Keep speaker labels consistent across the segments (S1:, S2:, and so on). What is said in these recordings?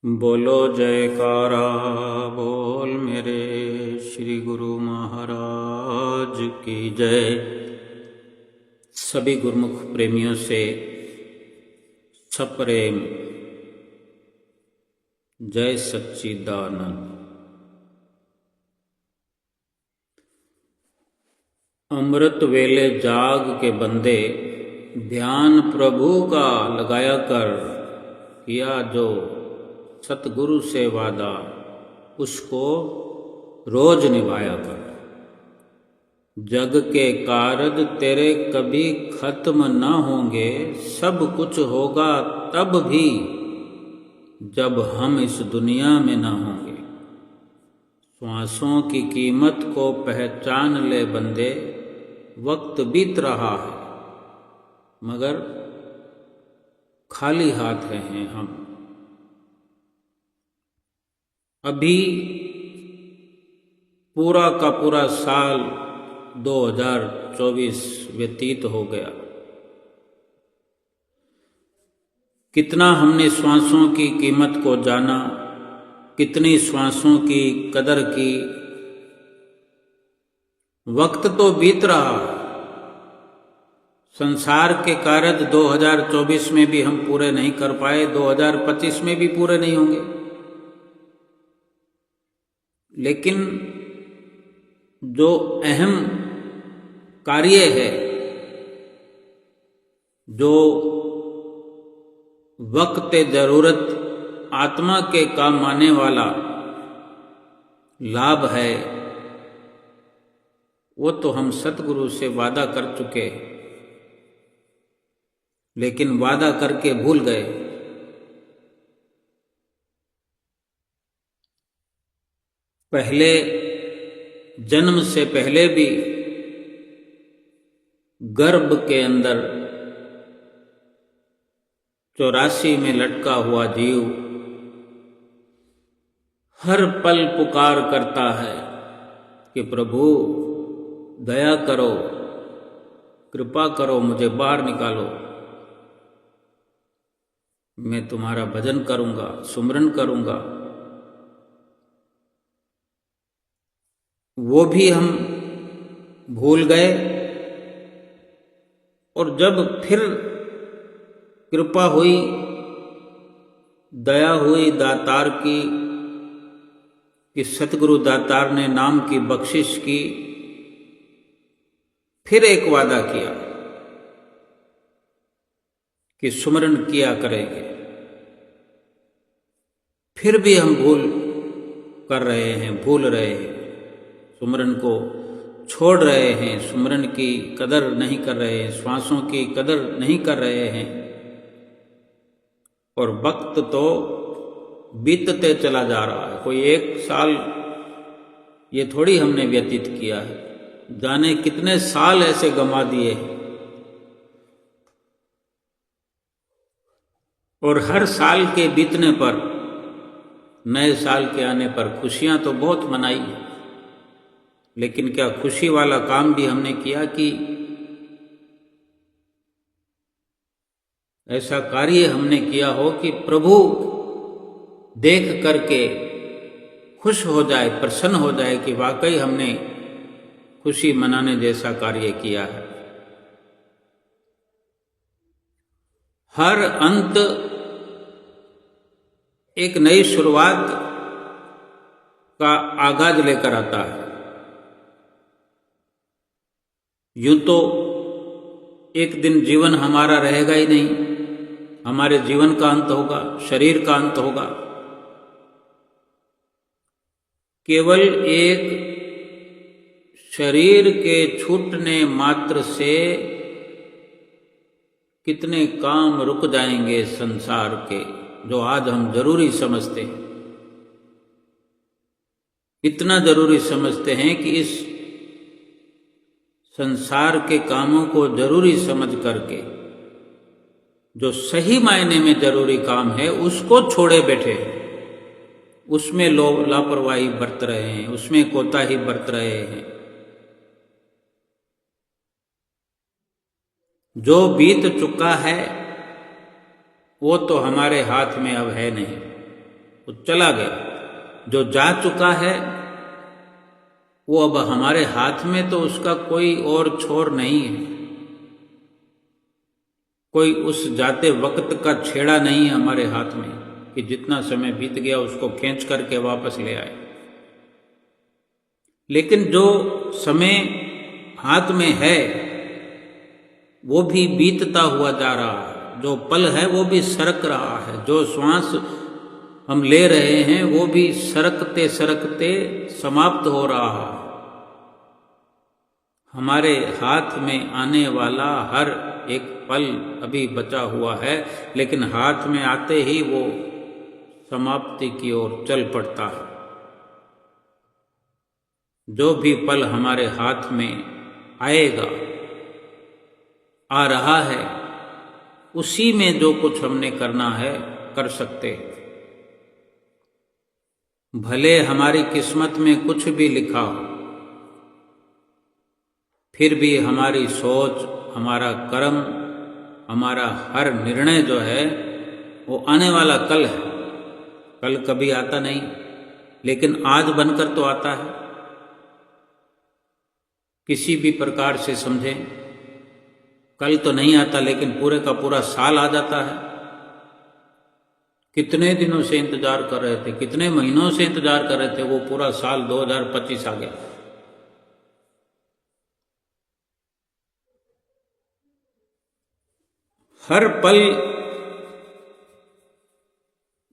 S1: बोलो जयकारा बोल मेरे श्री गुरु महाराज की जय। सभी गुरुमुख प्रेमियों से सप्रेम जय सच्चिदानंद। अमृत वेले जाग के बंदे ध्यान प्रभु का लगाया कर, किया जो सतगुरु से वादा उसको रोज निभाया कर। जग के कारज तेरे कभी खत्म न होंगे, सब कुछ होगा तब भी जब हम इस दुनिया में न होंगे। श्वासों की कीमत को पहचान ले बंदे, वक्त बीत रहा है मगर खाली हाथ हैं हम। अभी पूरा का पूरा साल 2024 व्यतीत हो गया। कितना हमने श्वासों की कीमत को जाना, कितनी श्वासों की कदर की। वक्त तो बीत रहा, संसार के कार्य 2024 में भी हम पूरे नहीं कर पाए, 2025 में भी पूरे नहीं होंगे। लेकिन जो अहम कार्य है, जो वक्त जरूरत आत्मा के काम आने वाला लाभ है, वो तो हम सतगुरु से वादा कर चुके, लेकिन वादा करके भूल गए। पहले जन्म से पहले भी गर्भ के अंदर 84 में लटका हुआ जीव हर पल पुकार करता है कि प्रभु दया करो, कृपा करो, मुझे बाहर निकालो, मैं तुम्हारा भजन करूंगा, सुमरन करूंगा। वो भी हम भूल गए। और जब फिर कृपा हुई, दया हुई दातार की, कि सतगुरु दातार ने नाम की बख्शिश की, फिर एक वादा किया कि सुमरन किया करेंगे। फिर भी हम भूल कर रहे हैं, भूल रहे हैं, सुमरन को छोड़ रहे हैं, सुमरन की कदर नहीं कर रहे हैं, श्वासों की कदर नहीं कर रहे हैं। और वक्त तो बीतते चला जा रहा है। कोई एक साल ये थोड़ी हमने व्यतीत किया है, जाने कितने साल ऐसे गंवा दिए। और हर साल के बीतने पर, नए साल के आने पर खुशियां तो बहुत मनाई, लेकिन क्या खुशी वाला काम भी हमने किया कि ऐसा कार्य हमने किया हो कि प्रभु देख करके खुश हो जाए, प्रसन्न हो जाए कि वाकई हमने खुशी मनाने जैसा कार्य किया है। हर अंत एक नई शुरुआत का आगाज लेकर आता है। यूं तो एक दिन जीवन हमारा रहेगा ही नहीं, हमारे जीवन का अंत होगा, शरीर का अंत होगा। केवल एक शरीर के छूटने मात्र से कितने काम रुक जाएंगे संसार के, जो आज हम जरूरी समझते हैं। इतना जरूरी समझते हैं कि इस संसार के कामों को जरूरी समझ करके जो सही मायने में जरूरी काम है उसको छोड़े बैठे हैं, उसमें लापरवाही बरत रहे हैं, उसमें कोताही बरत रहे हैं। जो बीत चुका है वो तो हमारे हाथ में अब है नहीं। वो चला गया। जो जा चुका है वो अब हमारे हाथ में तो उसका कोई और छोर नहीं है, कोई उस जाते वक्त का छेड़ा नहीं है हमारे हाथ में कि जितना समय बीत गया उसको खींच करके वापस ले आए। लेकिन जो समय हाथ में है वो भी बीतता हुआ जा रहा है, जो पल है वो भी सरक रहा है, जो श्वास हम ले रहे हैं वो भी सरकते सरकते समाप्त हो रहा है। हमारे हाथ में आने वाला हर एक पल अभी बचा हुआ है, लेकिन हाथ में आते ही वो समाप्ति की ओर चल पड़ता है। जो भी पल हमारे हाथ में आएगा, आ रहा है, उसी में जो कुछ हमने करना है कर सकते हैं। भले हमारी किस्मत में कुछ भी लिखा हो, फिर भी हमारी सोच, हमारा कर्म, हमारा हर निर्णय जो है वो आने वाला कल है। कल कभी आता नहीं, लेकिन आज बनकर तो आता है। किसी भी प्रकार से समझें, कल तो नहीं आता लेकिन पूरे का पूरा साल आ जाता है। कितने दिनों से इंतजार कर रहे थे, कितने महीनों से इंतजार कर रहे थे, वो पूरा साल 2025 आ गया। हर पल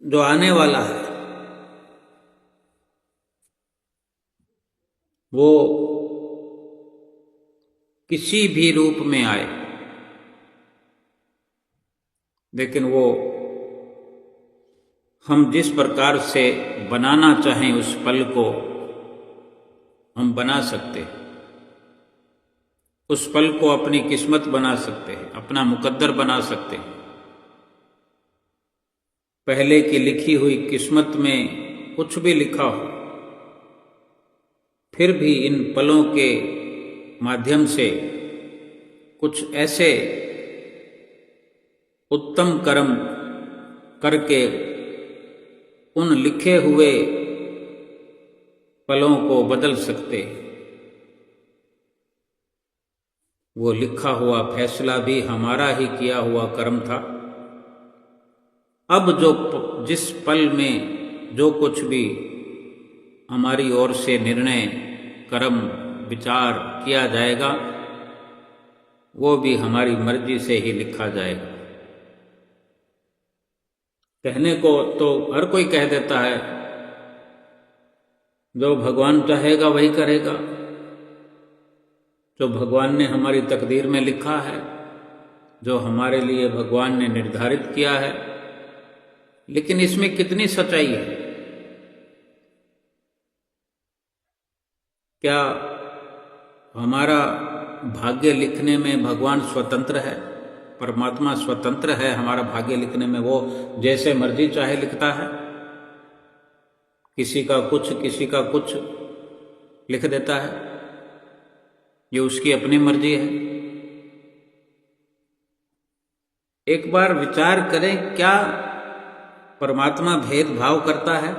S1: जो आने वाला है वो किसी भी रूप में आए, लेकिन वो हम जिस प्रकार से बनाना चाहें उस पल को हम बना सकते हैं। उस पल को अपनी किस्मत बना सकते हैं, अपना मुकद्दर बना सकते हैं। पहले की लिखी हुई किस्मत में कुछ भी लिखा हो, फिर भी इन पलों के माध्यम से कुछ ऐसे उत्तम कर्म करके उन लिखे हुए पलों को बदल सकते। वो लिखा हुआ फैसला भी हमारा ही किया हुआ कर्म था। अब जो जिस पल में जो कुछ भी हमारी ओर से निर्णय, कर्म, विचार किया जाएगा वो भी हमारी मर्जी से ही लिखा जाएगा। कहने को तो हर कोई कह देता है, जो भगवान चाहेगा वही करेगा, जो भगवान ने हमारी तकदीर में लिखा है, जो हमारे लिए भगवान ने निर्धारित किया है। लेकिन इसमें कितनी सच्चाई है? क्या हमारा भाग्य लिखने में भगवान स्वतंत्र है? परमात्मा स्वतंत्र है हमारा भाग्य लिखने में? वो जैसे मर्जी चाहे लिखता है, किसी का कुछ लिख देता है। ये उसकी अपनी मर्जी है। एक बार विचार करें, क्या परमात्मा भेदभाव करता है?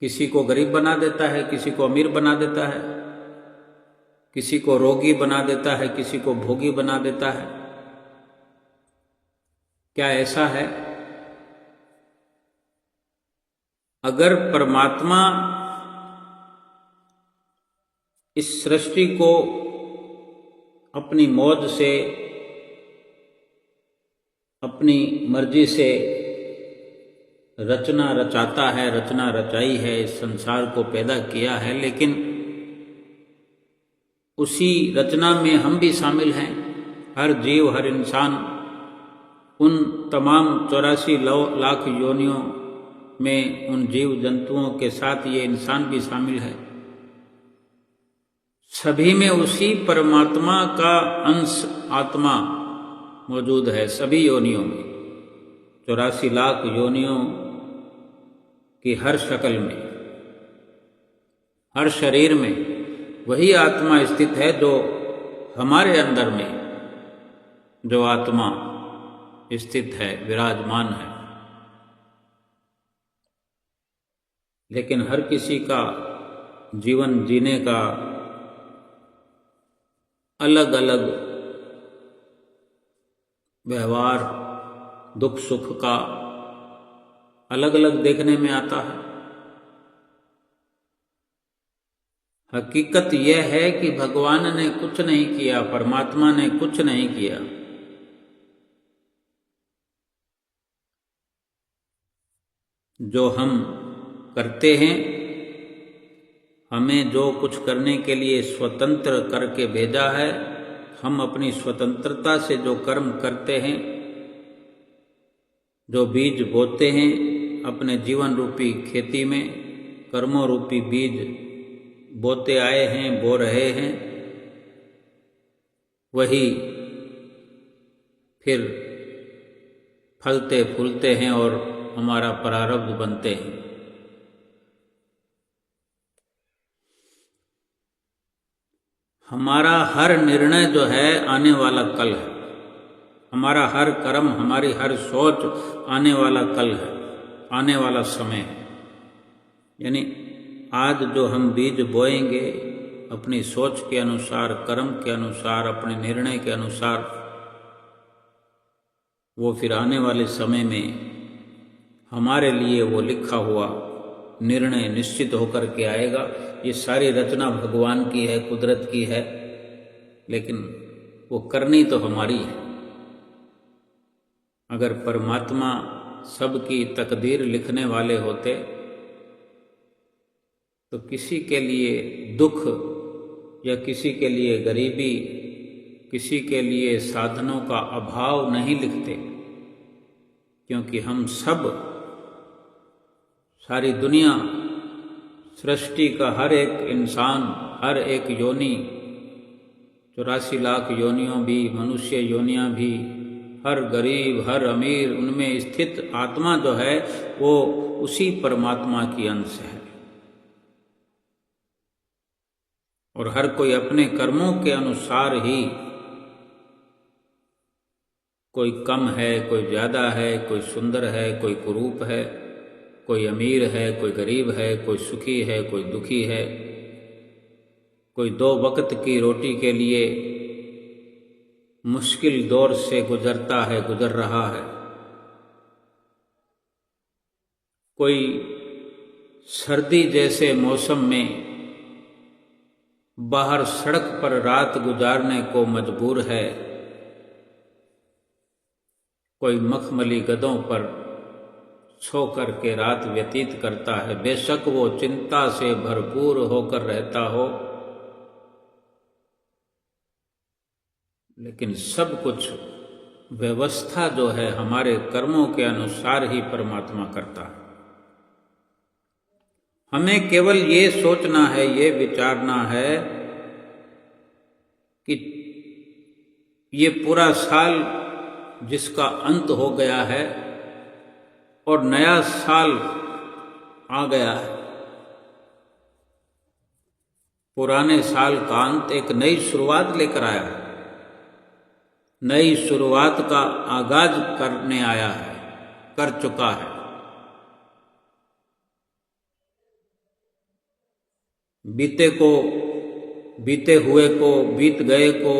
S1: किसी को गरीब बना देता है, किसी को अमीर बना देता है, किसी को रोगी बना देता है, किसी को भोगी बना देता है। क्या ऐसा है? अगर परमात्मा इस सृष्टि को अपनी मौज से, अपनी मर्जी से रचना रचाता है, रचना रचाई है, इस संसार को पैदा किया है, लेकिन उसी रचना में हम भी शामिल हैं। हर जीव, हर इंसान, उन तमाम 84 लाख योनियों में उन जीव जंतुओं के साथ ये इंसान भी शामिल है। सभी में उसी परमात्मा का अंश, आत्मा मौजूद है। सभी योनियों में, 84 लाख योनियों की हर शक्ल में, हर शरीर में वही आत्मा स्थित है जो हमारे अंदर में, जो आत्मा स्थित है, विराजमान है। लेकिन हर किसी का जीवन जीने का अलग अलग व्यवहार, दुख सुख का अलग अलग देखने में आता है। हकीकत यह है कि भगवान ने कुछ नहीं किया, परमात्मा ने कुछ नहीं किया। जो हम करते हैं, हमें जो कुछ करने के लिए स्वतंत्र करके भेजा है, हम अपनी स्वतंत्रता से जो कर्म करते हैं, जो बीज बोते हैं अपने जीवन रूपी खेती में, कर्मों रूपी बीज बोते आए हैं, बो रहे हैं, वही फिर फलते फूलते हैं और हमारा प्रारब्ध बनते हैं। हमारा हर निर्णय जो है आने वाला कल है, हमारा हर कर्म, हमारी हर सोच आने वाला कल है, आने वाला समय है। यानी आज जो हम बीज बोएंगे अपनी सोच के अनुसार, कर्म के अनुसार, अपने निर्णय के अनुसार, वो फिर आने वाले समय में हमारे लिए वो लिखा हुआ निर्णय निश्चित होकर के आएगा। ये सारी रचना भगवान की है, कुदरत की है, लेकिन वो करनी तो हमारी है। अगर परमात्मा सबकी तकदीर लिखने वाले होते तो किसी के लिए दुख या किसी के लिए गरीबी, किसी के लिए साधनों का अभाव नहीं लिखते, क्योंकि हम सब, सारी दुनिया, सृष्टि का हर एक इंसान, हर एक योनि, 84 लाख योनियों भी, मनुष्य योनियां भी, हर गरीब, हर अमीर, उनमें स्थित आत्मा जो है वो उसी परमात्मा की अंश है। और हर कोई अपने कर्मों के अनुसार ही, कोई कम है, कोई ज्यादा है, कोई सुंदर है, कोई कुरूप है, कोई अमीर है, कोई गरीब है, कोई सुखी है, कोई दुखी है, कोई 2 वक्त की रोटी के लिए मुश्किल दौर से गुजरता है, गुजर रहा है, कोई सर्दी जैसे मौसम में बाहर सड़क पर रात गुजारने को मजबूर है, कोई मखमली गदों पर सो करके रात व्यतीत करता है। बेशक वो चिंता से भरपूर होकर रहता हो, लेकिन सब कुछ व्यवस्था जो है हमारे कर्मों के अनुसार ही परमात्मा करता है। हमें केवल ये सोचना है, ये विचारना है कि ये पूरा साल जिसका अंत हो गया है और नया साल आ गया है, पुराने साल का अंत एक नई शुरुआत लेकर आया है, नई शुरुआत का आगाज करने आया है, कर चुका है। बीते हुए को, बीत गए को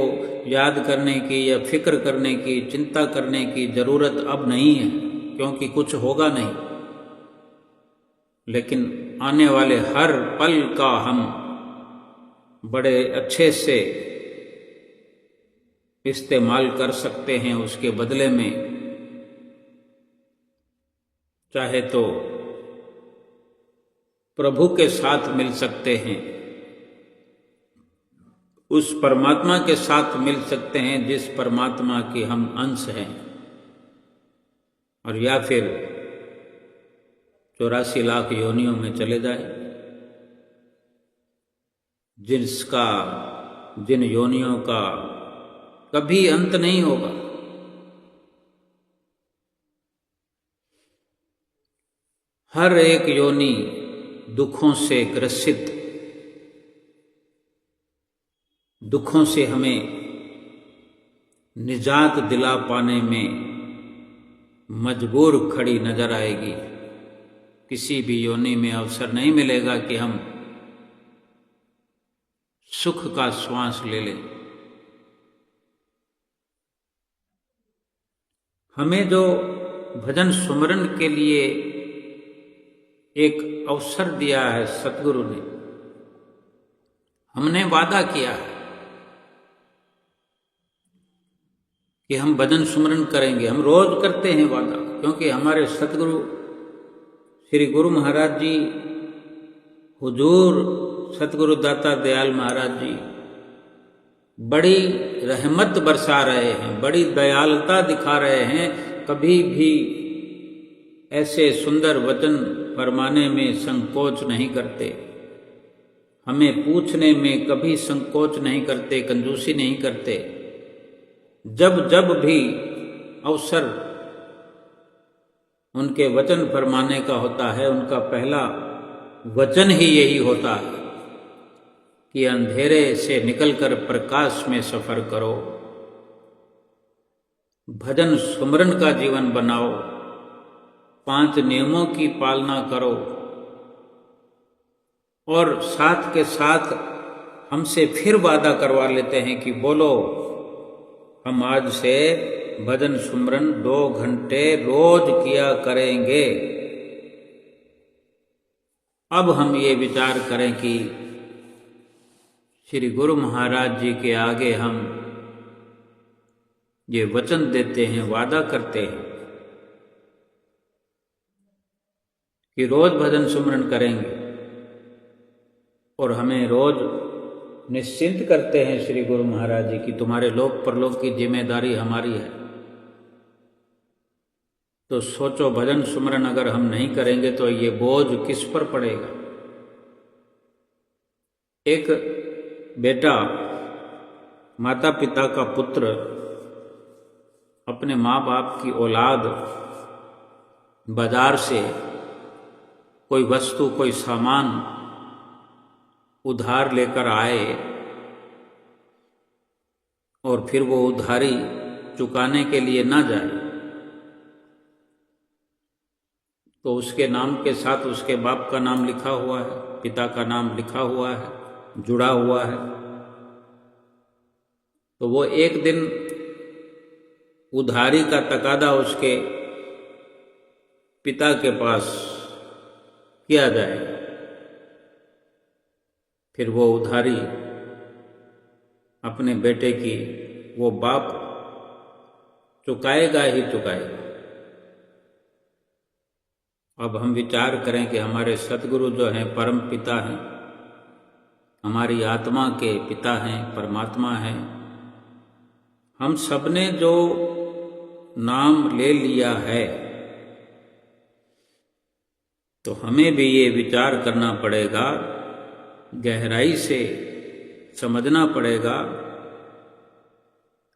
S1: याद करने की या फिक्र करने की, चिंता करने की जरूरत अब नहीं है, क्योंकि कुछ होगा नहीं। लेकिन आने वाले हर पल का हम बड़े अच्छे से इस्तेमाल कर सकते हैं। उसके बदले में चाहे तो प्रभु के साथ मिल सकते हैं, उस परमात्मा के साथ मिल सकते हैं जिस परमात्मा के हम अंश हैं, और या फिर 84 लाख योनियों में चले जाए, जिन योनियों का कभी अंत नहीं होगा। हर एक योनि दुखों से ग्रसित, दुखों से हमें निजात दिला पाने में मजबूर खड़ी नजर आएगी, किसी भी योनि में अवसर नहीं मिलेगा कि हम सुख का श्वास ले लें। हमें जो भजन सुमरन के लिए एक अवसर दिया है सतगुरु ने, हमने वादा किया है कि हम भजन सुमरन करेंगे। हम रोज करते हैं वादा, क्योंकि हमारे सतगुरु श्री गुरु महाराज जी, हुजूर सतगुरु दाता दयाल महाराज जी बड़ी रहमत बरसा रहे हैं, बड़ी दयालुता दिखा रहे हैं। कभी भी ऐसे सुंदर वचन फरमाने में संकोच नहीं करते, हमें पूछने में कभी संकोच नहीं करते, कंजूसी नहीं करते। जब जब भी अवसर उनके वचन फरमाने का होता है, उनका पहला वचन ही यही होता है कि अंधेरे से निकलकर प्रकाश में सफर करो, भजन सुमरन का जीवन बनाओ, 5 नियमों की पालना करो। और साथ के साथ हमसे फिर वादा करवा लेते हैं कि बोलो, हम आज से भजन सुमरन 2 घंटे रोज किया करेंगे। अब हम ये विचार करें कि श्री गुरु महाराज जी के आगे हम ये वचन देते हैं, वादा करते हैं कि रोज भजन सुमरन करेंगे, और हमें रोज निश्चिंत करते हैं श्री गुरु महाराज जी की तुम्हारे लोक परलोक की जिम्मेदारी हमारी है। तो सोचो, भजन सुमरन अगर हम नहीं करेंगे तो ये बोझ किस पर पड़ेगा। एक बेटा, माता पिता का पुत्र अपने माँ बाप की औलाद बाजार से कोई वस्तु, कोई सामान उधार लेकर आए और फिर वो उधारी चुकाने के लिए ना जाए, तो उसके नाम के साथ उसके बाप का नाम लिखा हुआ है, पिता का नाम लिखा हुआ है, जुड़ा हुआ है। तो वो एक दिन उधारी का तकादा उसके पिता के पास किया जाएगा, फिर वो उधारी अपने बेटे की वो बाप चुकाएगा ही चुकाएगा। अब हम विचार करें कि हमारे सतगुरु जो हैं परम पिता हैं, हमारी आत्मा के पिता हैं, परमात्मा हैं। हम सबने जो नाम ले लिया है, तो हमें भी ये विचार करना पड़ेगा, गहराई से समझना पड़ेगा।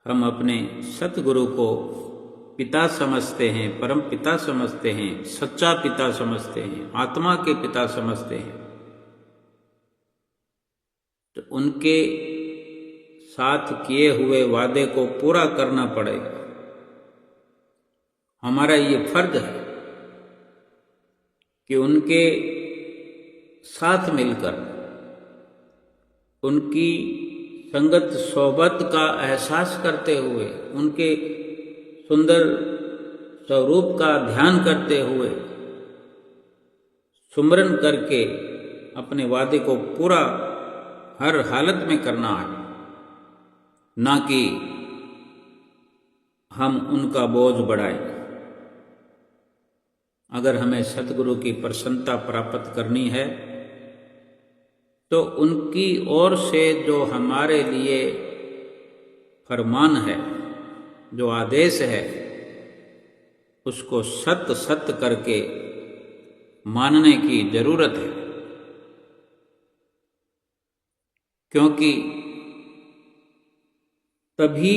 S1: हम अपने सतगुरु को पिता समझते हैं, परम पिता समझते हैं, सच्चा पिता समझते हैं, आत्मा के पिता समझते हैं। तो उनके साथ किए हुए वादे को पूरा करना पड़ेगा। हमारा ये फर्ज है कि उनके साथ मिलकर उनकी संगत सोबत का एहसास करते हुए, उनके सुंदर स्वरूप का ध्यान करते हुए सुमरन करके अपने वादे को पूरा हर हालत में करना है, ना कि हम उनका बोझ बढ़ाएं। अगर हमें सतगुरु की प्रसन्नता प्राप्त करनी है तो उनकी ओर से जो हमारे लिए फरमान है, जो आदेश है, उसको सत्य सत्य करके मानने की जरूरत है। क्योंकि तभी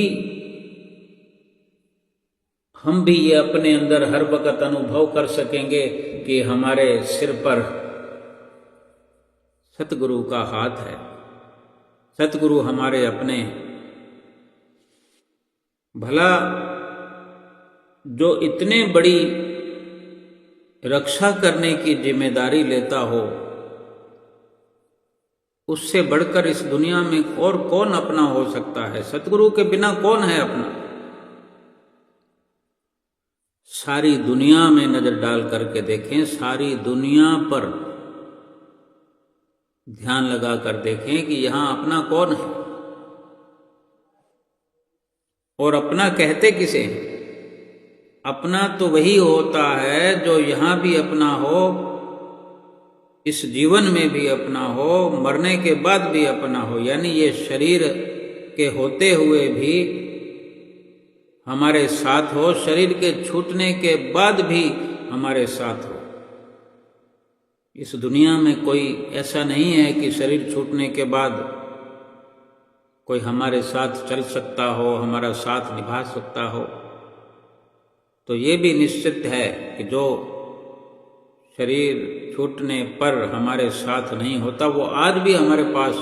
S1: हम भी ये अपने अंदर हर वक्त अनुभव कर सकेंगे कि हमारे सिर पर सतगुरु का हाथ है, सतगुरु हमारे अपने। भला जो इतने बड़ी रक्षा करने की जिम्मेदारी लेता हो, उससे बढ़कर इस दुनिया में और कौन अपना हो सकता है? सतगुरु के बिना कौन है अपना? सारी दुनिया में नजर डाल करके देखें, सारी दुनिया पर ध्यान लगा कर देखें कि यहां अपना कौन है और अपना कहते किसे हैं? अपना तो वही होता है जो यहां भी अपना हो, इस जीवन में भी अपना हो, मरने के बाद भी अपना हो। यानी ये शरीर के होते हुए भी हमारे साथ हो, शरीर के छूटने के बाद भी हमारे साथ हो। इस दुनिया में कोई ऐसा नहीं है कि शरीर छूटने के बाद कोई हमारे साथ चल सकता हो, हमारा साथ निभा सकता हो। तो ये भी निश्चित है कि जो शरीर छूटने पर हमारे साथ नहीं होता, वो आज भी हमारे पास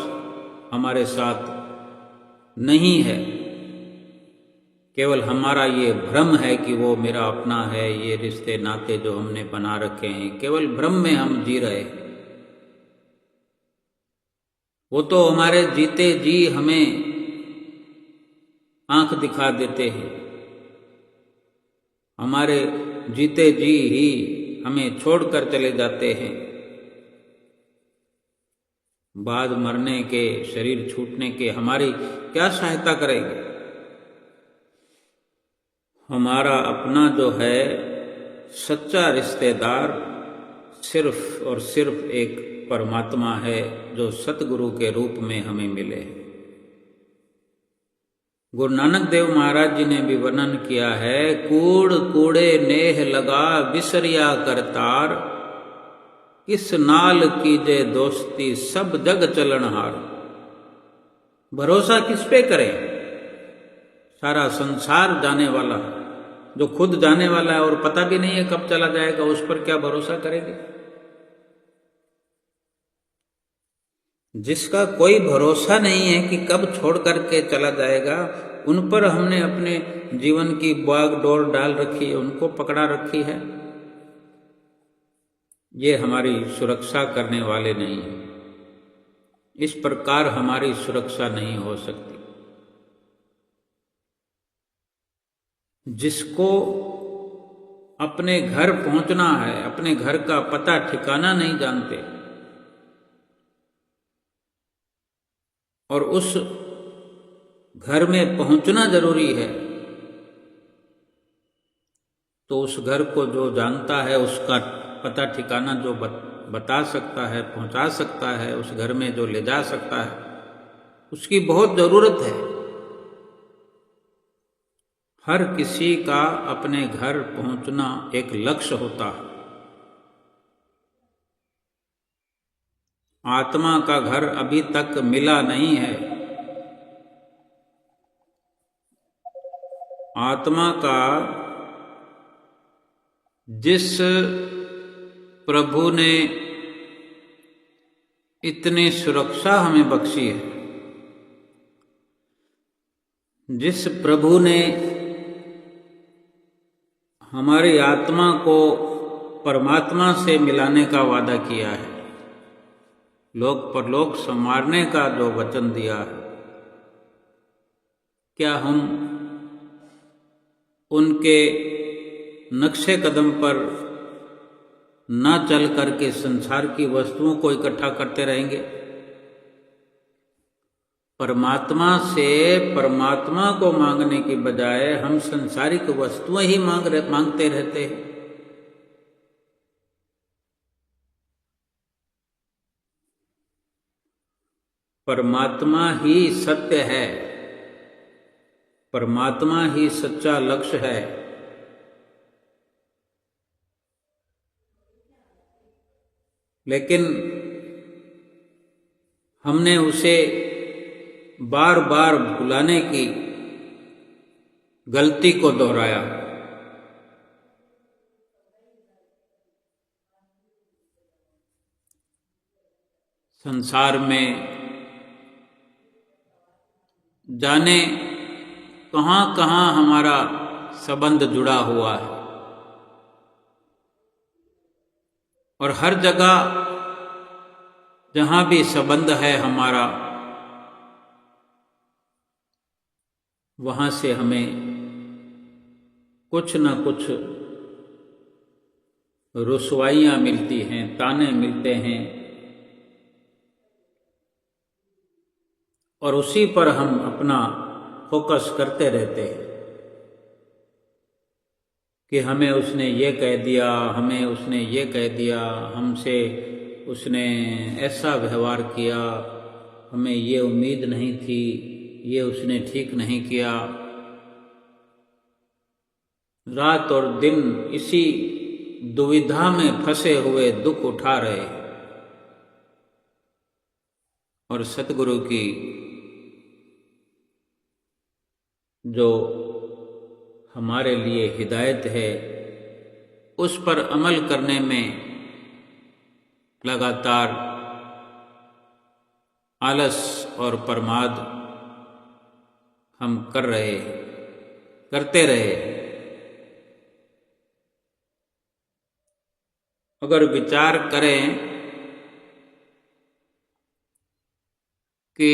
S1: हमारे साथ नहीं है। केवल हमारा ये भ्रम है कि वो मेरा अपना है, ये रिश्ते नाते जो हमने बना रखे हैं, केवल भ्रम में हम जी रहे हैं। वो तो हमारे जीते जी हमें आंख दिखा देते हैं, हमारे जीते जी ही हमें छोड़कर चले जाते हैं। बाद मरने के, शरीर छूटने के हमारी क्या सहायता करेंगे? हमारा अपना जो है सच्चा रिश्तेदार सिर्फ और सिर्फ एक परमात्मा है, जो सतगुरु के रूप में हमें मिले। गुरु नानक देव महाराज जी ने भी वर्णन किया है, कूड़ कूड़े नेह लगा बिसरिया करतार, किस नाल कीजे दोस्ती सब जग चलनहार। भरोसा किस पे करें? सारा संसार जाने वाला है, जो खुद जाने वाला है और पता भी नहीं है कब चला जाएगा, उस पर क्या भरोसा करेंगे? जिसका कोई भरोसा नहीं है कि कब छोड़ करके चला जाएगा, उन पर हमने अपने जीवन की बागडोर डाल रखी है, उनको पकड़ा रखी है। ये हमारी सुरक्षा करने वाले नहीं हैं। इस प्रकार हमारी सुरक्षा नहीं हो सकती। जिसको अपने घर पहुंचना है, अपने घर का पता ठिकाना नहीं जानते और उस घर में पहुंचना जरूरी है, तो उस घर को जो जानता है, उसका पता ठिकाना जो बता सकता है, पहुंचा सकता है, उस घर में जो ले जा सकता है, उसकी बहुत जरूरत है। हर किसी का अपने घर पहुंचना एक लक्ष्य होता है। आत्मा का घर अभी तक मिला नहीं है। आत्मा का जिस प्रभु ने इतनी सुरक्षा हमें बख्शी है, जिस प्रभु ने हमारी आत्मा को परमात्मा से मिलाने का वादा किया है, लोक परलोक संवारने का जो वचन दिया है, क्या हम उनके नक्शे कदम पर न चल करके संसार की वस्तुओं को इकट्ठा करते रहेंगे? परमात्मा से परमात्मा को मांगने की बजाय हम संसारिक वस्तुएं ही मांगते रहते हैं। परमात्मा ही सत्य है, परमात्मा ही सच्चा लक्ष्य है। लेकिन हमने उसे बार बार भुलाने की गलती को दोहराया। संसार में जाने कहां कहां हमारा संबंध जुड़ा हुआ है। और हर जगह जहाँ भी संबंध है हमारा, वहाँ से हमें कुछ न कुछ रुसवाइयाँ मिलती हैं, ताने मिलते हैं, और उसी पर हम अपना फोकस करते रहते हैं कि हमें उसने ये कह दिया, हमें उसने ये कह दिया, हमसे उसने ऐसा व्यवहार किया, हमें ये उम्मीद नहीं थी, ये उसने ठीक नहीं किया। रात और दिन इसी दुविधा में फंसे हुए दुख उठा रहे हैं। और सतगुरु की जो हमारे लिए हिदायत है, उस पर अमल करने में लगातार आलस और प्रमाद हम करते रहे। अगर विचार करें कि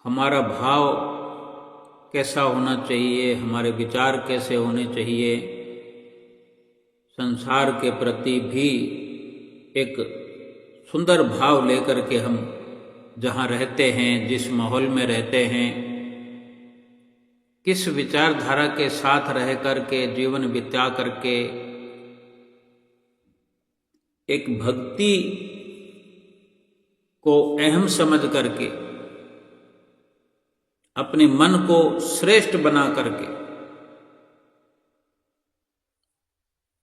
S1: हमारा भाव कैसा होना चाहिए, हमारे विचार कैसे होने चाहिए, संसार के प्रति भी एक सुंदर भाव लेकर के हम जहाँ रहते हैं, जिस माहौल में रहते हैं, किस विचारधारा के साथ रह करके जीवन बिता करके एक भक्ति को अहम समझ करके अपने मन को श्रेष्ठ बना करके।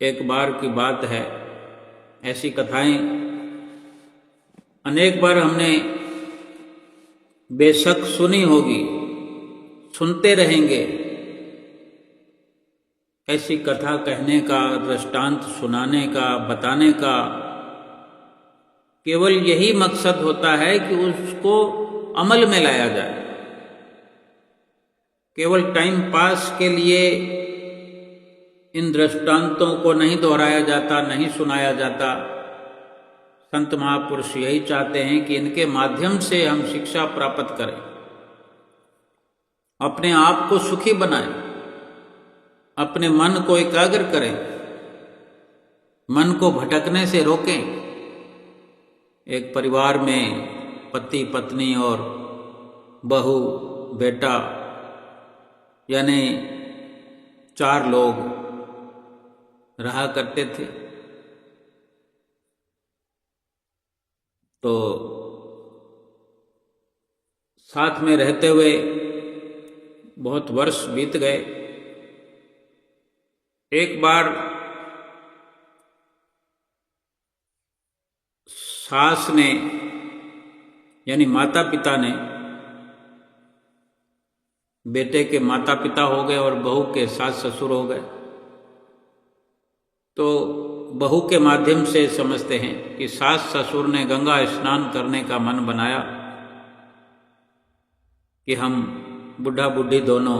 S1: एक बार की बात है, ऐसी कथाएं अनेक बार हमने बेशक सुनी होगी, सुनते रहेंगे। ऐसी कथा कहने का, दृष्टांत सुनाने का, बताने का केवल यही मकसद होता है कि उसको अमल में लाया जाए। केवल टाइम पास के लिए इन दृष्टांतों को नहीं दोहराया जाता, नहीं सुनाया जाता। संत महापुरुष यही चाहते हैं कि इनके माध्यम से हम शिक्षा प्राप्त करें, अपने आप को सुखी बनाएं, अपने मन को एकाग्र करें, मन को भटकने से रोकें। एक परिवार में पति पत्नी और बहू बेटा यानी 4 लोग रहा करते थे। तो साथ में रहते हुए बहुत वर्ष बीत गए। एक बार सास ने यानी माता पिता ने, बेटे के माता पिता हो गए और बहू के सास ससुर हो गए। तो बहू के माध्यम से समझते हैं कि सास ससुर ने गंगा स्नान करने का मन बनाया कि हम बुढ़ा बुढ़ी दोनों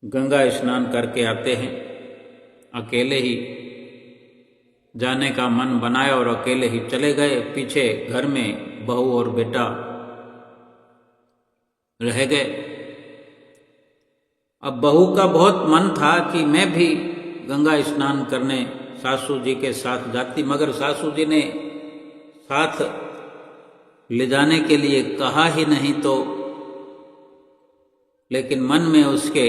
S1: गंगा स्नान करके आते हैं। अकेले ही जाने का मन बनाया और अकेले ही चले गए। पीछे घर में बहू और बेटा रह गए। अब बहू का बहुत मन था कि मैं भी गंगा स्नान करने सासू जी के साथ जाती, मगर सासू जी ने साथ ले जाने के लिए कहा ही नहीं। तो लेकिन मन में उसके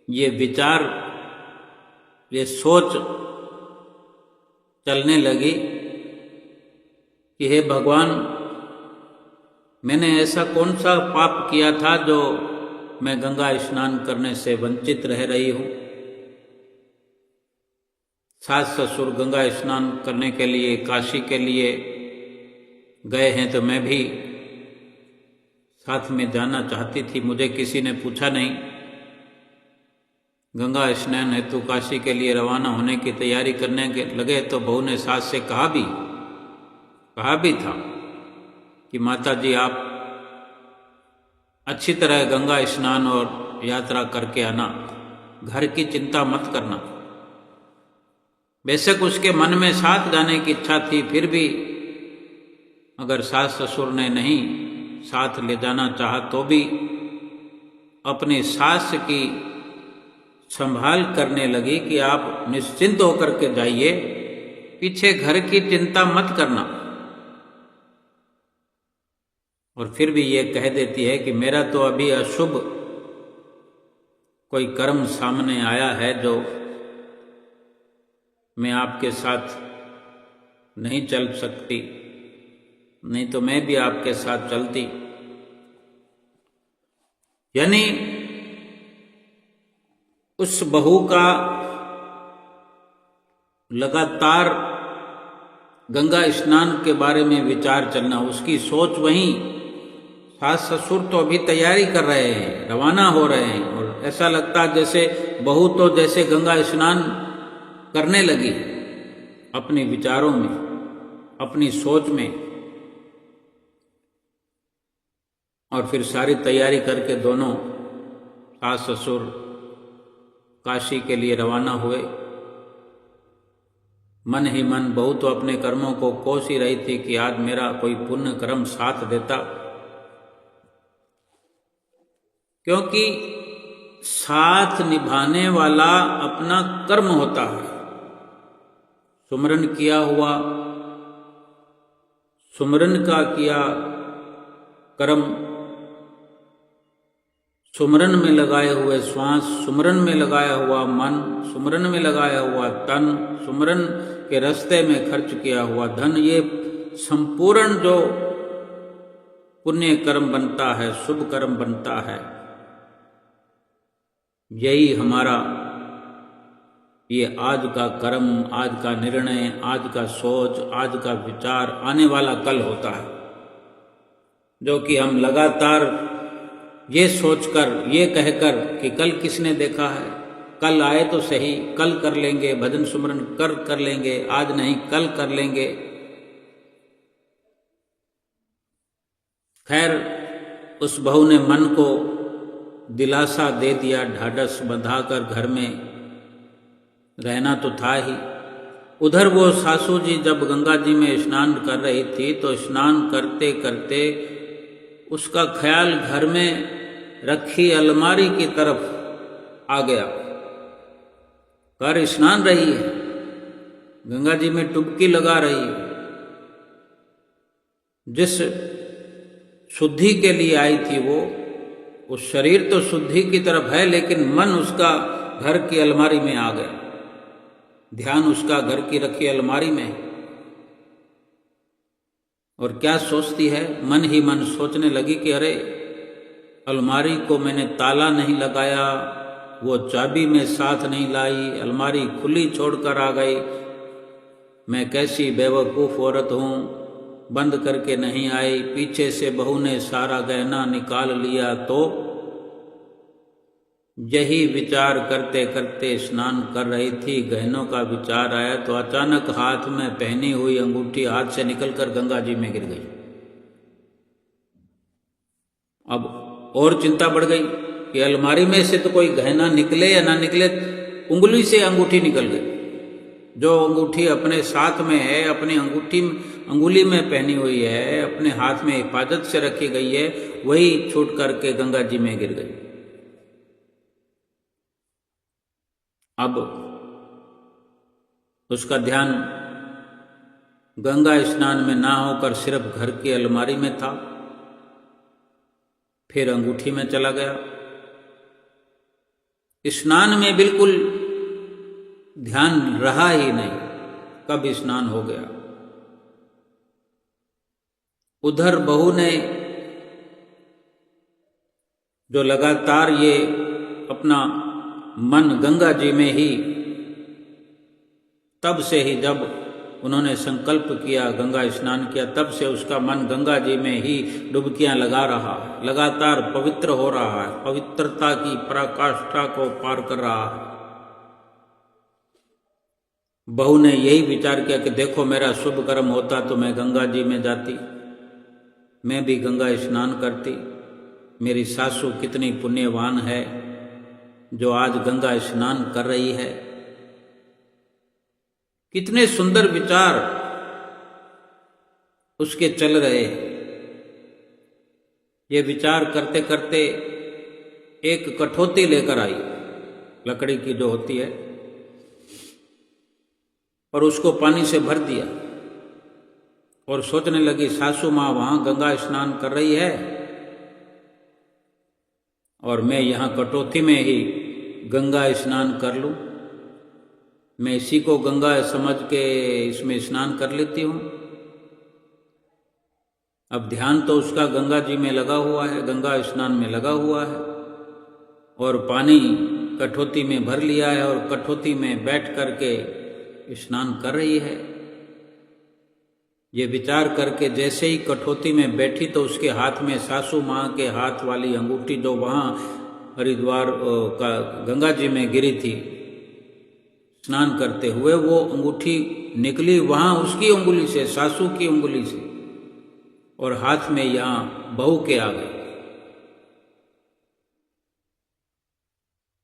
S1: ये विचार, ये सोच चलने लगी कि हे भगवान, मैंने ऐसा कौन सा पाप किया था जो मैं गंगा स्नान करने से वंचित रह रही हूँ। सास ससुर गंगा स्नान करने के लिए काशी के लिए गए हैं तो मैं भी साथ में जाना चाहती थी। मुझे किसी ने पूछा नहीं। गंगा स्नान हेतु काशी के लिए रवाना होने की तैयारी करने के लगे तो बहू ने सास से कहा भी था कि माता जी आप अच्छी तरह गंगा स्नान और यात्रा करके आना, घर की चिंता मत करना। बेशक उसके मन में साथ जाने की इच्छा थी, फिर भी अगर सास ससुर ने नहीं साथ ले जाना चाहा तो भी अपनी सास की संभाल करने लगी कि आप निश्चिंत होकर के जाइए, पीछे घर की चिंता मत करना। और फिर भी ये कह देती है कि मेरा तो अभी अशुभ कोई कर्म सामने आया है जो मैं आपके साथ नहीं चल सकती, नहीं तो मैं भी आपके साथ चलती। यानी उस बहू का लगातार गंगा स्नान के बारे में विचार चलना, उसकी सोच वहीं, सास ससुर तो अभी तैयारी कर रहे हैं, रवाना हो रहे हैं, और ऐसा लगता जैसे बहू तो जैसे गंगा स्नान करने लगी अपने विचारों में, अपनी सोच में। और फिर सारी तैयारी करके दोनों सास ससुर काशी के लिए रवाना हुए। मन ही मन बहू तो अपने कर्मों को कोस ही रही थी कि आज मेरा कोई पुण्य कर्म साथ देता, क्योंकि साथ निभाने वाला अपना कर्म होता है। सुमरन किया हुआ, सुमरन का किया कर्म, सुमरन में लगाए हुए श्वास, सुमरन में लगाया हुआ मन, सुमरन में लगाया हुआ तन, सुमरन के रास्ते में खर्च किया हुआ धन, ये संपूर्ण जो पुण्य कर्म बनता है, शुभ कर्म बनता है, यही हमारा ये आज का कर्म, आज का निर्णय, आज का सोच, आज का विचार आने वाला कल होता है, जो कि हम लगातार ये सोचकर, ये कहकर कि कल किसने देखा है, कल आए तो सही, कल कर लेंगे, भजन सुमरन कर लेंगे, आज नहीं कल कर लेंगे। खैर उस बहू ने मन को दिलासा दे दिया, ढाढ़स बंधाकर घर में रहना तो था ही। उधर वो सासू जी जब गंगा जी में स्नान कर रही थी तो स्नान करते करते उसका ख्याल घर में रखी अलमारी की तरफ आ गया। कर स्नान रही है, गंगा जी में डुबकी लगा रही है, जिस शुद्धि के लिए आई थी वो, उस शरीर तो शुद्धि की तरफ है, लेकिन मन उसका घर की अलमारी में आ गया, ध्यान उसका घर की रखी अलमारी में। और क्या सोचती है, मन ही मन सोचने लगी कि अरे अलमारी को मैंने ताला नहीं लगाया, वो चाबी में साथ नहीं लाई, अलमारी खुली छोड़कर आ गई, मैं कैसी बेवकूफ़ औरत हूँ, बंद करके नहीं आई, पीछे से बहू ने सारा गहना निकाल लिया। तो यही विचार करते करते स्नान कर रही थी, गहनों का विचार आया तो अचानक हाथ में पहनी हुई अंगूठी हाथ से निकलकर गंगा जी में गिर गई। अब और चिंता बढ़ गई कि अलमारी में से तो कोई गहना निकले या ना निकले, उंगली से अंगूठी निकल गई। जो अंगूठी अपने साथ में है, अपनी अंगुली में पहनी हुई है, अपने हाथ में हिफाजत से रखी गई है, वही छूट करके गंगा जी में गिर गई। अब उसका ध्यान गंगा स्नान में ना होकर सिर्फ घर की अलमारी में था, फिर अंगूठी में चला गया। स्नान में बिल्कुल ध्यान रहा ही नहीं, कब स्नान हो गया। उधर बहू ने जो लगातार ये अपना मन गंगा जी में ही, तब से ही जब उन्होंने संकल्प किया, गंगा स्नान किया, तब से उसका मन गंगा जी में ही डुबकियां लगा रहा है, लगातार पवित्र हो रहा है, पवित्रता की पराकाष्ठा को पार कर रहा है। बहू ने यही विचार किया कि देखो मेरा शुभ कर्म होता तो मैं गंगा जी में जाती, मैं भी गंगा स्नान करती, मेरी सासू कितनी पुण्यवान है जो आज गंगा स्नान कर रही है। कितने सुंदर विचार उसके चल रहे। ये विचार करते करते एक कठौती लेकर आई, लकड़ी की जो होती है, और उसको पानी से भर दिया और सोचने लगी सासू माँ वहां गंगा स्नान कर रही है और मैं यहाँ कटौती में ही गंगा स्नान कर लूं। मैं इसी को गंगा समझ के इसमें स्नान कर लेती हूँ। अब ध्यान तो उसका गंगा जी में लगा हुआ है, गंगा स्नान में लगा हुआ है, और पानी कठौती में भर लिया है और कठौती में बैठ करके स्नान कर रही है। ये विचार करके जैसे ही कठौती में बैठी तो उसके हाथ में सासू माँ के हाथ वाली अंगूठी जो वहाँ हरिद्वार का गंगा जी में गिरी थी स्नान करते हुए, वो अंगूठी निकली वहाँ उसकी उंगली से, सासू की उंगली से, और हाथ में यहाँ बहू के आ गई।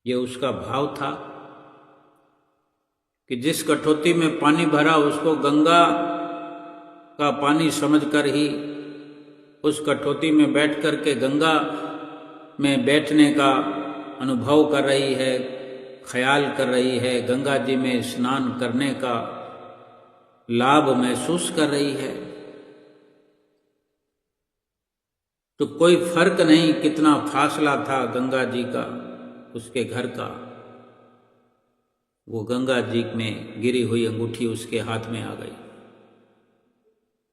S1: ये उसका भाव था कि जिस कठौती में पानी भरा उसको गंगा का पानी समझकर ही उस कठौती में बैठ कर के गंगा में बैठने का अनुभव कर रही है, ख्याल कर रही है, गंगा जी में स्नान करने का लाभ महसूस कर रही है। तो कोई फर्क नहीं कितना फासला था गंगा जी का उसके घर का, वो गंगा जी में गिरी हुई अंगूठी उसके हाथ में आ गई।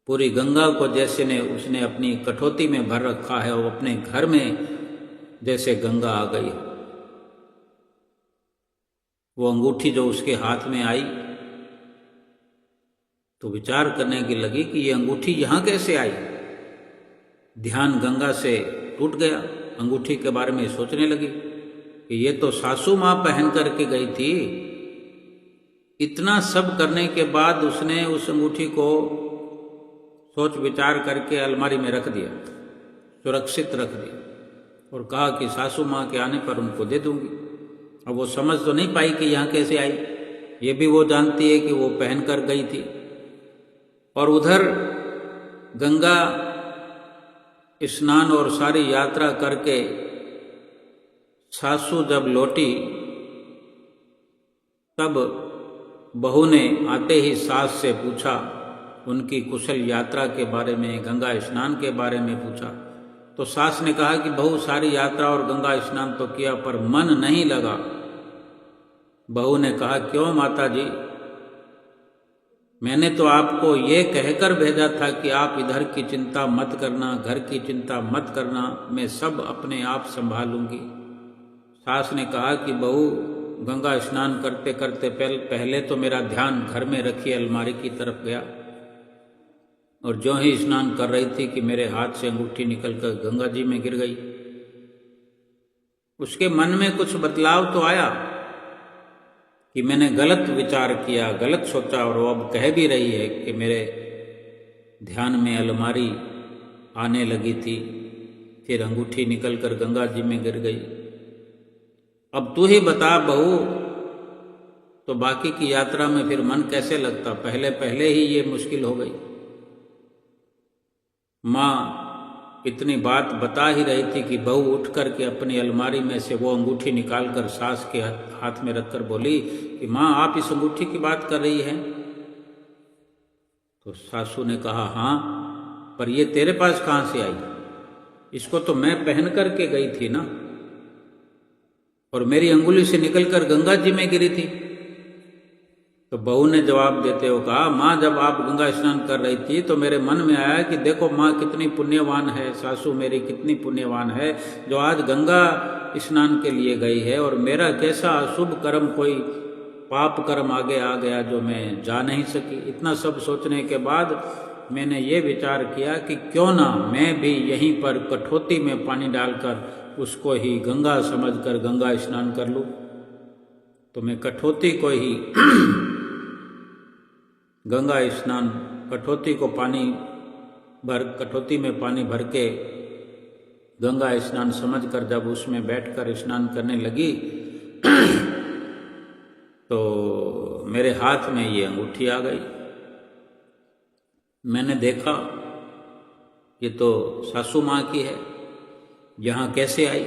S1: पूरी गंगा को जैसे ने उसने अपनी कठौती में भर रखा है और अपने घर में जैसे गंगा आ गई। वो अंगूठी जो उसके हाथ में आई तो विचार करने की लगी कि ये अंगूठी यहाँ कैसे आई। ध्यान गंगा से टूट गया, अंगूठी के बारे में सोचने लगी कि ये तो सासू माँ पहन करके गई थी। इतना सब करने के बाद उसने उस अंगूठी को सोच विचार करके अलमारी में रख दिया, सुरक्षित रख दिया, और कहा कि सासू माँ के आने पर उनको दे दूंगी। अब वो समझ तो नहीं पाई कि यहाँ कैसे आई, ये भी वो जानती है कि वो पहन कर गई थी। और उधर गंगा स्नान और सारी यात्रा करके सासू जब लौटी तब बहू ने आते ही सास से पूछा, उनकी कुशल यात्रा के बारे में, गंगा स्नान के बारे में पूछा। तो सास ने कहा कि बहू सारी यात्रा और गंगा स्नान तो किया पर मन नहीं लगा। बहू ने कहा क्यों माता जी, मैंने तो आपको ये कहकर भेजा था कि आप इधर की चिंता मत करना, घर की चिंता मत करना, मैं सब अपने आप संभालूंगी। सास ने कहा कि बहू गंगा स्नान करते करते पहले तो मेरा ध्यान घर में रखी अलमारी की तरफ गया, और जो ही स्नान कर रही थी कि मेरे हाथ से अंगूठी निकलकर गंगा जी में गिर गई। उसके मन में कुछ बदलाव तो आया कि मैंने गलत विचार किया, गलत सोचा, और वो अब कह भी रही है कि मेरे ध्यान में अलमारी आने लगी थी, फिर अंगूठी निकलकर गंगा जी में गिर गई। अब तू ही बता बहू, तो बाकी की यात्रा में फिर मन कैसे लगता, पहले पहले ही ये मुश्किल हो गई। माँ इतनी बात बता ही रही थी कि बहू उठ करके अपनी अलमारी में से वो अंगूठी निकालकर सास के हाथ में रखकर बोली कि माँ आप इस अंगूठी की बात कर रही हैं। तो सासू ने कहा हाँ, पर ये तेरे पास कहाँ से आई, इसको तो मैं पहन करके गई थी ना, और मेरी अंगुली से निकलकर गंगा जी में गिरी थी। तो बहू ने जवाब देते हुए कहा माँ जब आप गंगा स्नान कर रही थी तो मेरे मन में आया कि देखो माँ कितनी पुण्यवान है, सासू मेरी कितनी पुण्यवान है जो आज गंगा स्नान के लिए गई है, और मेरा कैसा अशुभ कर्म, कोई पाप कर्म आगे आ गया जो मैं जा नहीं सकी। इतना सब सोचने के बाद मैंने ये विचार किया कि क्यों ना मैं भी यहीं पर कठौती में पानी डालकर उसको ही गंगा समझकर गंगा स्नान कर लूँ। तो मैं कठौती को ही गंगा स्नान, कठौती को कठौती में पानी भर के गंगा स्नान समझकर जब उसमें बैठकर स्नान करने लगी तो मेरे हाथ में ये अंगूठी आ गई। मैंने देखा ये तो सासू माँ की है, यहाँ कैसे आई,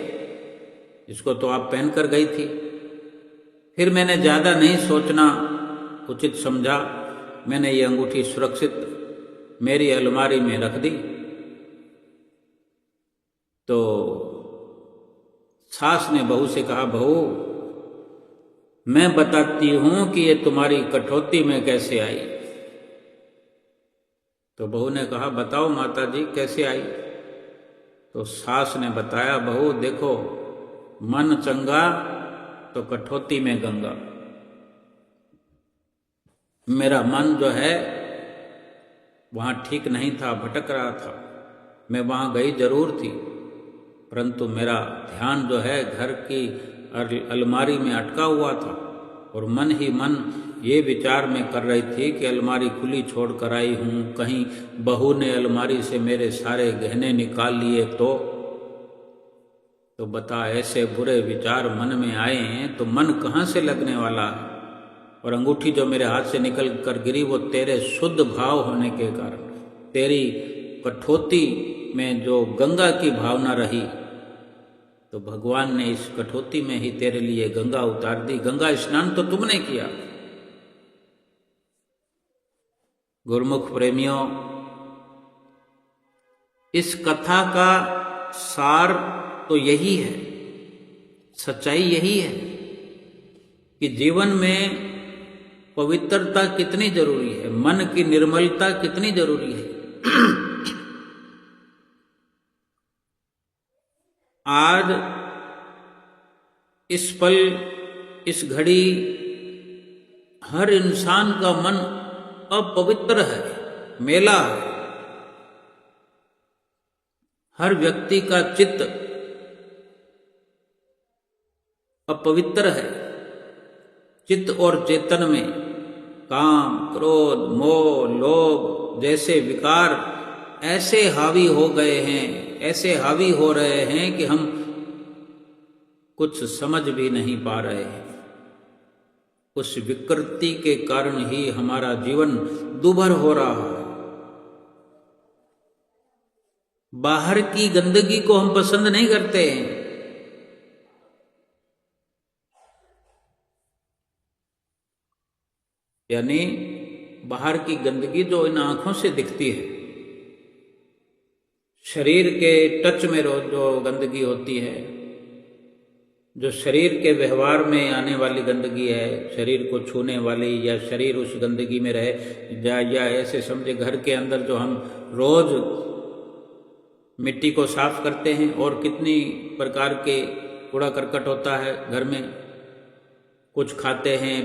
S1: इसको तो आप पहन कर गई थी। फिर मैंने ज़्यादा नहीं सोचना उचित समझा, मैंने ये अंगूठी सुरक्षित मेरी अलमारी में रख दी। तो सास ने बहू से कहा, बहू मैं बताती हूं कि ये तुम्हारी कठौती में कैसे आई। तो बहू ने कहा, बताओ माता जी कैसे आई। तो सास ने बताया, बहू देखो मन चंगा तो कठौती में गंगा। मेरा मन जो है वहाँ ठीक नहीं था, भटक रहा था। मैं वहाँ गई जरूर थी, परंतु मेरा ध्यान जो है घर की अलमारी में अटका हुआ था, और मन ही मन ये विचार में कर रही थी कि अलमारी खुली छोड़ कर आई हूँ, कहीं बहू ने अलमारी से मेरे सारे गहने निकाल लिए तो बता, ऐसे बुरे विचार मन में आए हैं तो मन कहाँ से लगने वाला है। और अंगूठी जो मेरे हाथ से निकल कर गिरी वो तेरे शुद्ध भाव होने के कारण, तेरी कठौती में जो गंगा की भावना रही, तो भगवान ने इस कठौती में ही तेरे लिए गंगा उतार दी। गंगा स्नान तो तुमने किया। गुरुमुख प्रेमियों, इस कथा का सार तो यही है, सच्चाई यही है कि जीवन में पवित्रता कितनी जरूरी है, मन की निर्मलता कितनी जरूरी है। आज इस पल, इस घड़ी हर इंसान का मन अपवित्र है, मेला है। हर व्यक्ति का चित्त अपवित्र है। चित्त और चेतन में काम, क्रोध, मोह, लोभ जैसे विकार ऐसे हावी हो गए हैं, ऐसे हावी हो रहे हैं कि हम कुछ समझ भी नहीं पा रहे हैं। उस विकृति के कारण ही हमारा जीवन दुभर हो रहा है। बाहर की गंदगी को हम पसंद नहीं करते हैं। यानी बाहर की गंदगी जो इन आंखों से दिखती है, शरीर के टच में जो गंदगी होती है, जो शरीर के व्यवहार में आने वाली गंदगी है, शरीर को छूने वाली, या शरीर उस गंदगी में रहे या ऐसे समझे घर के अंदर जो हम रोज मिट्टी को साफ करते हैं, और कितनी प्रकार के कूड़ा करकट होता है घर में। कुछ खाते हैं,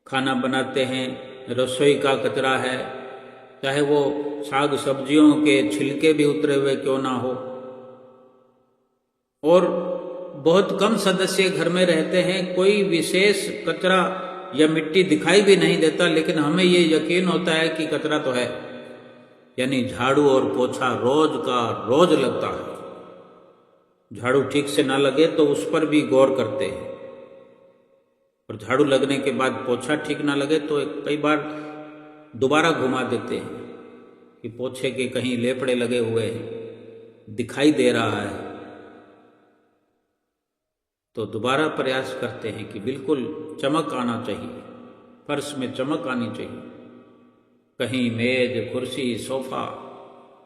S1: खाना बनाते हैं, रसोई का कचरा है, चाहे वो साग सब्जियों के छिलके भी उतरे हुए क्यों ना हो। और बहुत कम सदस्य घर में रहते हैं, कोई विशेष कचरा या मिट्टी दिखाई भी नहीं देता, लेकिन हमें ये यकीन होता है कि कचरा तो है। यानी झाड़ू और पोछा रोज का रोज लगता है। झाड़ू ठीक से ना लगे तो उस पर भी गौर करते हैं, और झाड़ू लगने के बाद पोछा ठीक ना लगे तो कई बार दोबारा घुमा देते हैं कि पोछे के कहीं लेपड़े लगे हुए हैं, दिखाई दे रहा है, तो दोबारा प्रयास करते हैं कि बिल्कुल चमक आना चाहिए, फर्श में चमक आनी चाहिए। कहीं मेज, कुर्सी, सोफा,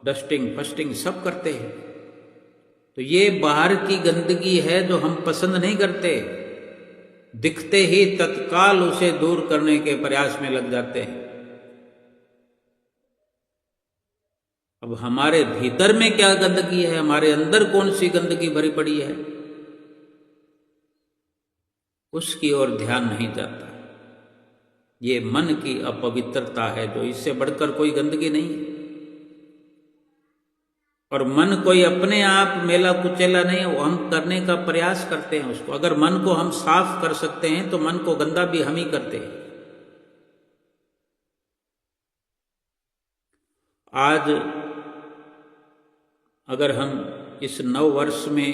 S1: डस्टिंग फस्टिंग सब करते हैं। तो ये बाहर की गंदगी है जो हम पसंद नहीं करते, दिखते ही तत्काल उसे दूर करने के प्रयास में लग जाते हैं। अब हमारे भीतर में क्या गंदगी है, हमारे अंदर कौन सी गंदगी भरी पड़ी है, उसकी ओर ध्यान नहीं जाता। ये मन की अपवित्रता है, जो इससे बढ़कर कोई गंदगी नहीं है। और मन कोई अपने आप मेला कुचेला नहीं है, वो हम करने का प्रयास करते हैं उसको। अगर मन को हम साफ कर सकते हैं तो मन को गंदा भी हम ही करते हैं। आज अगर हम इस नव वर्ष में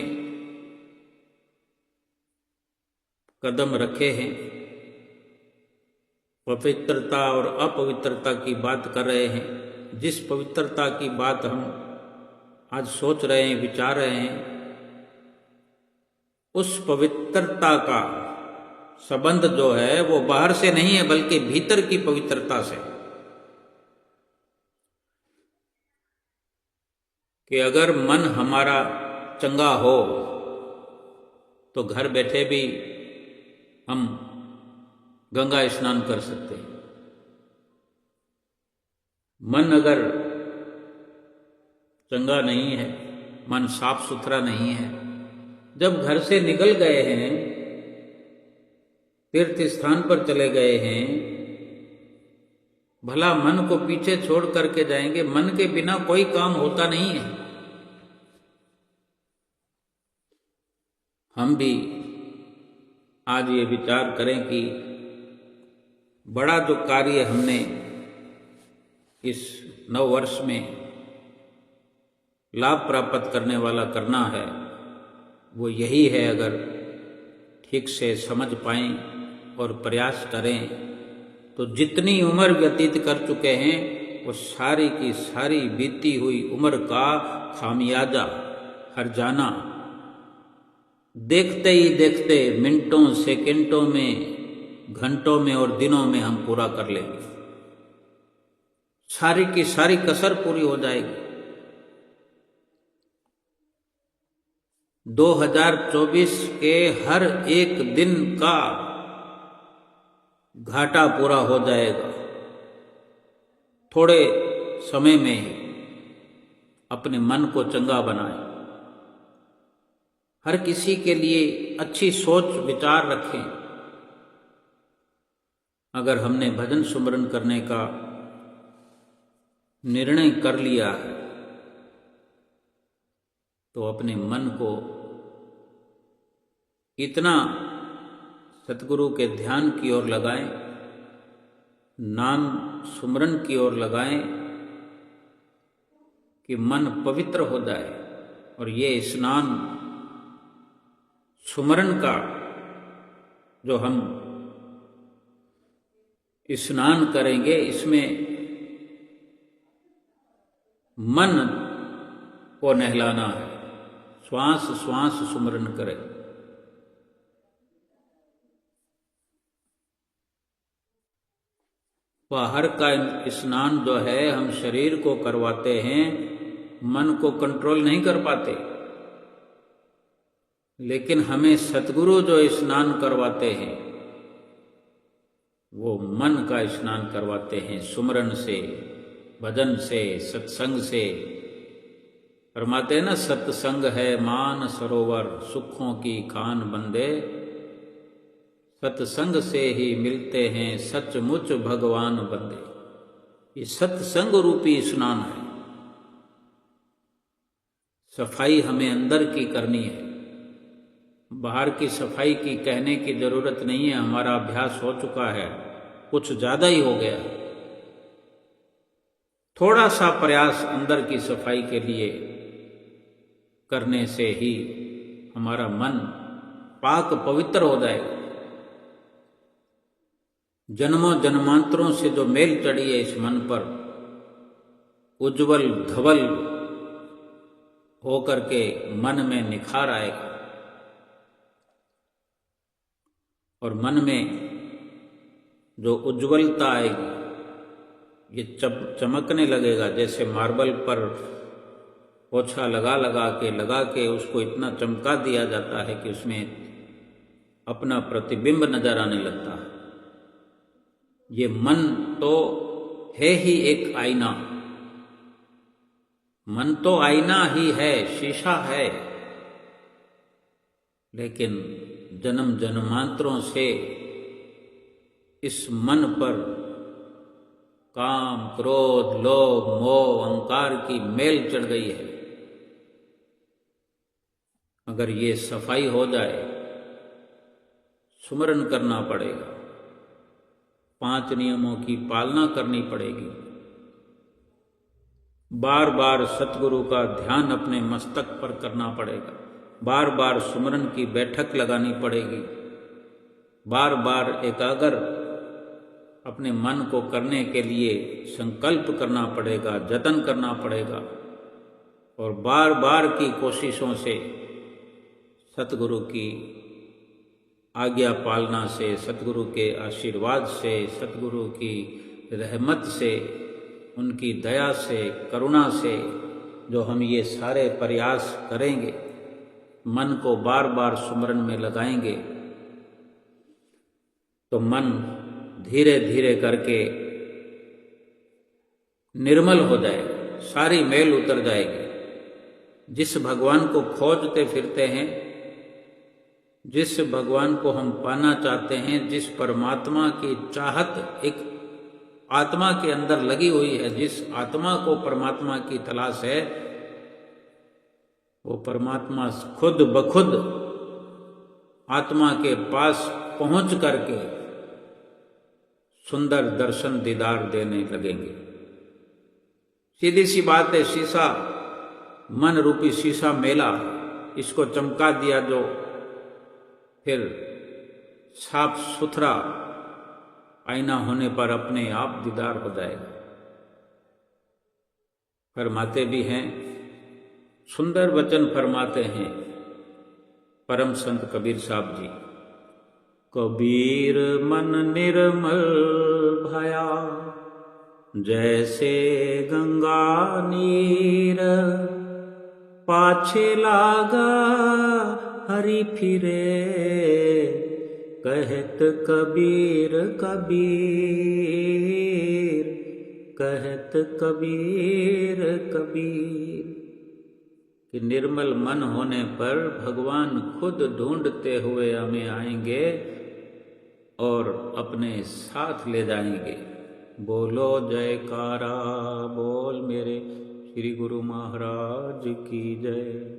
S1: कदम रखे हैं पवित्रता और अपवित्रता की बात कर रहे हैं। जिस पवित्रता की बात हम आज सोच रहे हैं, विचार रहे हैं, उस पवित्रता का संबंध जो है वो बाहर से नहीं है, बल्कि भीतर की पवित्रता से। कि अगर मन हमारा चंगा हो तो घर बैठे भी हम गंगा स्नान कर सकते हैं। मन अगर चंगा नहीं है, मन साफ सुथरा नहीं है, जब घर से निकल गए हैं, तीर्थ स्थान पर चले गए हैं, भला मन को पीछे छोड़ करके जाएंगे। मन के बिना कोई काम होता नहीं है। हम भी आज ये विचार करें कि बड़ा जो कार्य हमने इस नव वर्ष में लाभ प्राप्त करने वाला करना है, वो यही है। अगर ठीक से समझ पाएं और प्रयास करें तो जितनी उम्र व्यतीत कर चुके हैं वो सारी की सारी बीती हुई उम्र का खामियाजा, हर्जाना देखते ही देखते मिनटों, सेकंडों में, घंटों में और दिनों में हम पूरा कर लेंगे। सारी की सारी कसर पूरी हो जाएगी। 2024 के हर एक दिन का घाटा पूरा हो जाएगा। थोड़े समय में ही अपने मन को चंगा बनाएं। हर किसी के लिए अच्छी सोच विचार रखें। अगर हमने भजन सुमरन करने का निर्णय कर लिया है तो अपने मन को इतना सतगुरु के ध्यान की ओर लगाएं, नाम सुमरन की ओर लगाएं कि मन पवित्र हो जाए। और ये स्नान सुमरन का जो हम स्नान करेंगे, इसमें मन को नहलाना है। श्वास श्वास सुमरन करें। बाहर का स्नान जो है हम शरीर को करवाते हैं, मन को कंट्रोल नहीं कर पाते। लेकिन हमें सतगुरु जो स्नान करवाते हैं वो मन का स्नान करवाते हैं, सुमरन से, भजन से, सत्संग से। फरमाते हैं ना, सत्संग है मान सरोवर, सुखों की खान बंदे, सत्संग से ही मिलते हैं सचमुच भगवान बंदे। ये सत्संग रूपी स्नान है। सफाई हमें अंदर की करनी है, बाहर की सफाई की कहने की जरूरत नहीं है। हमारा अभ्यास हो चुका है, कुछ ज्यादा ही हो गया। थोड़ा सा प्रयास अंदर की सफाई के लिए करने से ही हमारा मन पाक पवित्र हो जाएगा। जन्मों जन्मांतरों से जो मेल चढ़ी है इस मन पर, उज्जवल धवल होकर के मन में निखार आएगा और मन में जो उज्जवलता आएगी ये चमकने लगेगा। जैसे मार्बल पर पोछा लगा के उसको इतना चमका दिया जाता है कि उसमें अपना प्रतिबिंब नजर आने लगता है। ये मन तो है ही एक आईना, मन तो आईना ही है, शीशा है। लेकिन जन्म जन्मांतरों से इस मन पर काम, क्रोध, लोभ, मोह, अहंकार की मेल चढ़ गई है। अगर ये सफाई हो जाए, सुमरन करना पड़ेगा, 5 नियमों की पालना करनी पड़ेगी, बार बार सतगुरु का ध्यान अपने मस्तक पर करना पड़ेगा, बार बार सुमरन की बैठक लगानी पड़ेगी, बार बार एकाग्र अपने मन को करने के लिए संकल्प करना पड़ेगा, जतन करना पड़ेगा और बार बार की कोशिशों से, सतगुरु की आज्ञा पालना से, सतगुरु के आशीर्वाद से, सतगुरु की रहमत से, उनकी दया से, करुणा से जो हम ये सारे प्रयास करेंगे, मन को बार बार सुमरन में लगाएंगे, तो मन धीरे धीरे करके निर्मल हो जाएगा, सारी मैल उतर जाएगी। जिस भगवान को खोजते फिरते हैं, जिस भगवान को हम पाना चाहते हैं, जिस परमात्मा की चाहत एक आत्मा के अंदर लगी हुई है, जिस आत्मा को परमात्मा की तलाश है, वो परमात्मा खुद बखुद आत्मा के पास पहुंच करके सुंदर दर्शन दीदार देने लगेंगे। सीधी सी बात है, शीशा, मन रूपी शीशा मेला, इसको चमका दिया जो, फिर साफ सुथरा आईना होने पर अपने आप दीदार हो जाएगा। फरमाते भी हैं, सुंदर वचन फरमाते हैं परम संत कबीर साहब जी, कबीर मन निर्मल भया जैसे गंगा नीर, पाछे लागा हरि फिरे कहत कबीर कबीर, कहत कबीर कबीर। कि निर्मल मन होने पर भगवान खुद ढूंढते हुए हमें आएंगे और अपने साथ ले जाएंगे। बोलो जयकारा बोल मेरे श्री गुरु महाराज की जय।